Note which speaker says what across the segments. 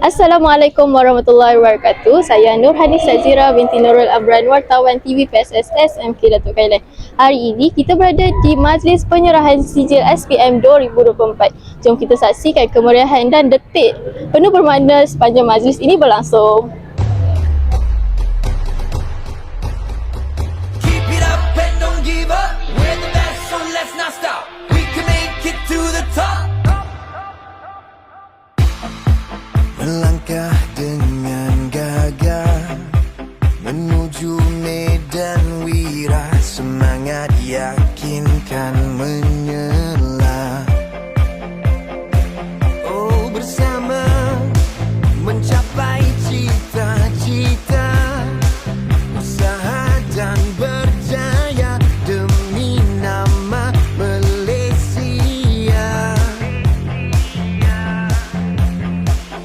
Speaker 1: Assalamualaikum warahmatullahi wabarakatuh. Saya Nurhani Sazira binti Nurul Abran, wartawan TV PSSS MK Datuk Kailan. Hari ini kita berada di Majlis Penyerahan Sijil SPM 2024. Jom kita saksikan kemeriahan dan detik penuh bermakna sepanjang majlis ini berlangsung.
Speaker 2: Melangkah dengan gagah menuju medan wira, semangat yakinkan menyela. Oh, bersama mencapai cita-cita, usaha dan berjaya demi nama Malaysia.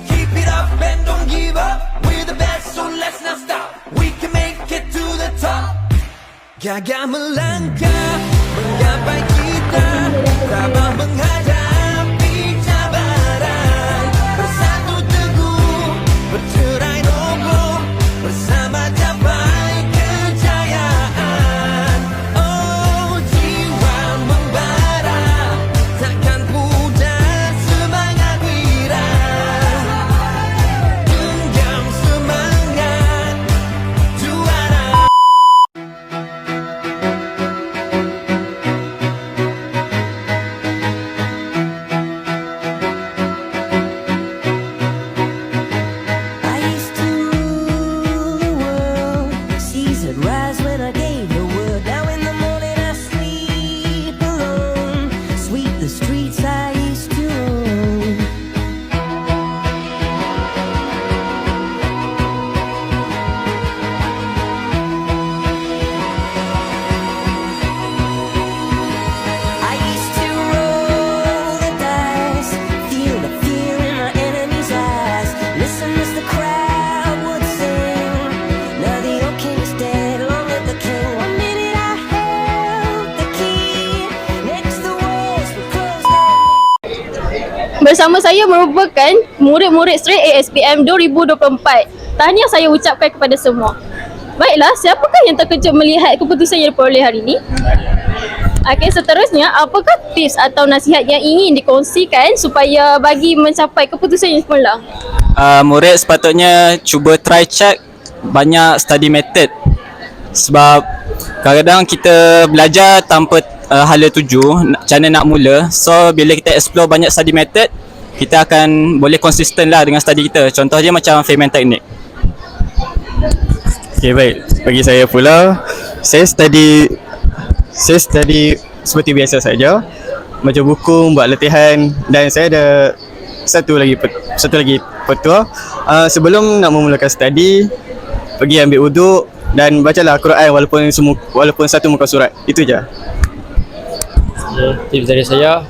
Speaker 2: Keep it up and don't give up. We're the best, so let's not stop. We can make it to the top. Gagah melangkah menggapai cita, tabah menghadapi cabaran. Bersatu teguh, bercerai roboh, bersama capai kejayaan. Oh, jiwa membara, takkan pudar semangat wira. Genggam semangat juara. I used to rule the world, seas would rise when I gave the word. Now in the morning I sleep alone, sweep the streets I used to own. I used to roll the dice, feel the fear in my enemy's eyes. Listen as the crowd would sing. Now the old king is dead, long live the king. One minute I held the key, next the walls were closed down.
Speaker 1: Bersama saya merupakan murid-murid straight ASPM 2024. Tahniah saya ucapkan kepada semua. Baiklah, siapakah yang terkejut melihat keputusan yang diperoleh hari ini? Okey, seterusnya, apakah tips atau nasihat yang ingin dikongsikan supaya bagi mencapai keputusan yang semula?
Speaker 3: Murid sepatutnya cuba try check banyak study method, sebab kadang-kadang kita belajar tanpa hala tuju macam mana nak mula. So bila kita explore banyak study method, kita akan boleh konsisten lah dengan study kita. Contoh dia macam Feynman Technique.
Speaker 4: Okay, baik. Bagi saya pula, saya study seperti biasa saja, baca buku, buat latihan, dan saya ada satu lagi petua. Sebelum nak memulakan study, pergi ambil wuduk dan bacalah Al-Quran walaupun satu muka surat. Itu je.
Speaker 5: Tips dari saya,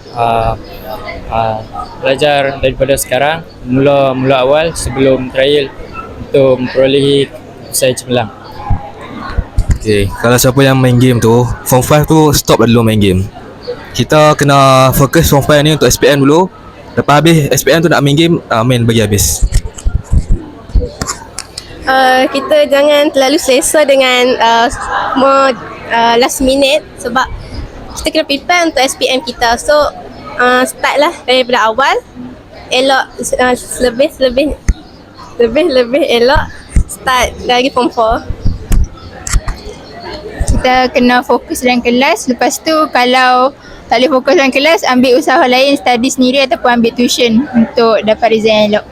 Speaker 5: belajar daripada sekarang, mula awal sebelum trial untuk memperolehi saya cemerlang.
Speaker 6: Okay, kalau siapa yang main game tu, Form 5 tu stop dulu main game. Kita kena fokus Form 5 ni untuk SPM dulu. Lepas habis SPM tu nak main game, main bagi habis.
Speaker 7: Kita jangan terlalu selesa dengan last minute, sebab kita kena prepare untuk SPM kita. So start lah daripada awal, elok lebih elok start dari Form 4.
Speaker 8: Kita kena fokus dalam kelas. Lepas tu kalau tak boleh fokus dalam kelas, ambil usaha lain, study sendiri ataupun ambil tuition untuk dapat result yang elok.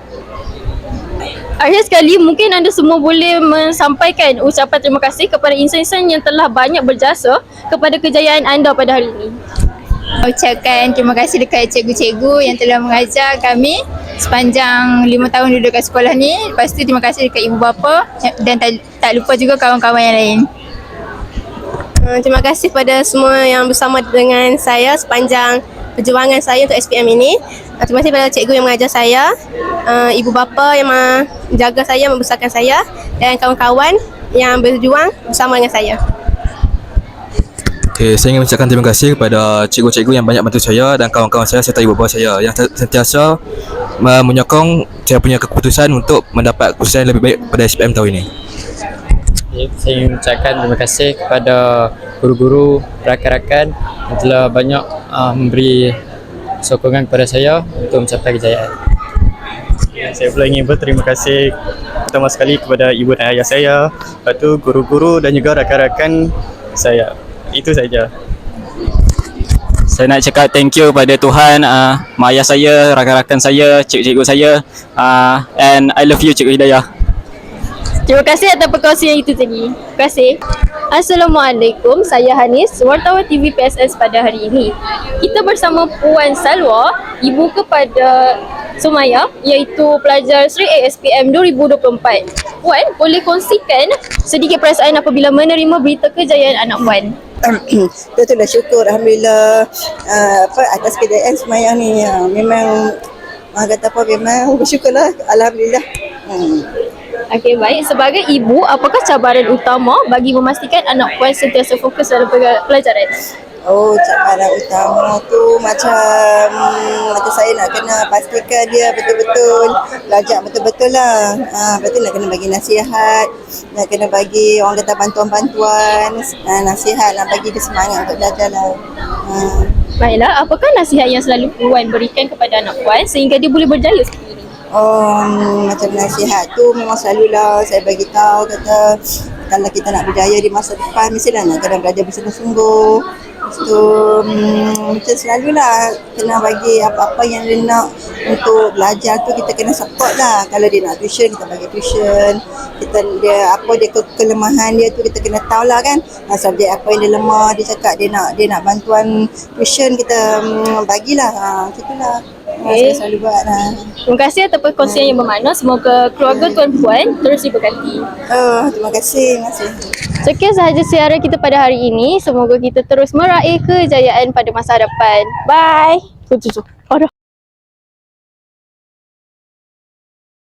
Speaker 1: Akhir sekali, mungkin anda semua boleh menyampaikan ucapan terima kasih kepada insan-insan yang telah banyak berjasa kepada kejayaan anda pada hari ini.
Speaker 8: Ucapkan terima kasih dekat cikgu-cikgu yang telah mengajar kami sepanjang 5 tahun duduk kat sekolah ni. Lepas tu terima kasih dekat ibu bapa dan tak lupa juga kawan-kawan yang lain.
Speaker 7: Terima kasih pada semua yang bersama dengan saya sepanjang perjuangan saya untuk SPM ini. Terima kasih kepada cikgu yang mengajar saya, ibu bapa yang menjaga saya, membesarkan saya, dan kawan-kawan yang berjuang bersama dengan saya.
Speaker 6: Okay, saya ingin mengucapkan terima kasih kepada cikgu-cikgu yang banyak bantu saya dan kawan-kawan saya serta ibu bapa saya yang sentiasa menyokong saya punya keputusan untuk mendapat keputusan yang lebih baik pada SPM tahun ini.
Speaker 5: Saya ingin mengucapkan terima kasih kepada guru-guru, rakan-rakan yang telah banyak memberi sokongan kepada saya untuk mencapai kejayaan.
Speaker 4: Saya pula ingin berterima kasih pertama sekali kepada ibu dan ayah saya, lepas tu guru-guru dan juga rakan-rakan saya. Itu saja.
Speaker 3: Saya nak cakap thank you pada Tuhan, mak ayah saya, rakan-rakan saya, cikgu-cikgu saya, and I love you Cikgu Hidayah.
Speaker 1: Terima kasih atas perkongsian itu tadi. Terima kasih. Assalamualaikum, saya Hanis, wartawan TV PSS pada hari ini. Kita bersama Puan Salwa, ibu kepada Sumaya, iaitu pelajar Sri ASPM 2024. Puan, boleh kongsikan sedikit perasaan apabila menerima berita kejayaan anak puan?
Speaker 9: Betul, syukur Alhamdulillah atas kejayaan Sumaya ni. Memang kata apa, memang bersyukurlah Alhamdulillah.
Speaker 1: Okey, baik. Sebagai ibu, apakah cabaran utama bagi memastikan anak puan sentiasa fokus dalam pelajaran?
Speaker 9: Oh, cabaran utama tu macam saya nak kena pastikan dia betul-betul belajar betul-betul lah. Betul nak kena bagi nasihat, nak kena bagi orang kata bantuan-bantuan, nasihat, nak bagi dia semangat untuk belajar lah.
Speaker 1: Baiklah, apakah nasihat yang selalu puan berikan kepada anak puan sehingga dia boleh berjaya seperti ini?
Speaker 9: Macam nasihat tu memang selalulah saya bagi tahu, kata kalau kita nak berjaya di masa depan mestilah nak kena belajar bersungguh-sungguh. So macam selalulah kena bagi apa-apa yang dia nak untuk belajar tu kita kena support lah. Kalau dia nak tuition, kita bagi tuition. Dia kelemahan dia tu kita kena tahu lah kan. Subjek apa yang dia lemah, dia cakap dia nak bantuan tuition, kita bagilah. Itulah. Saya selalu buat lah.
Speaker 1: Terima kasih atas perkongsian yang bermakna. Semoga keluarga Tuan Puan terus diberkati.
Speaker 9: Terima kasih.
Speaker 1: Sekian sahaja siaran kita pada hari ini. Semoga kita terus meraih kejayaan pada masa hadapan. Bye.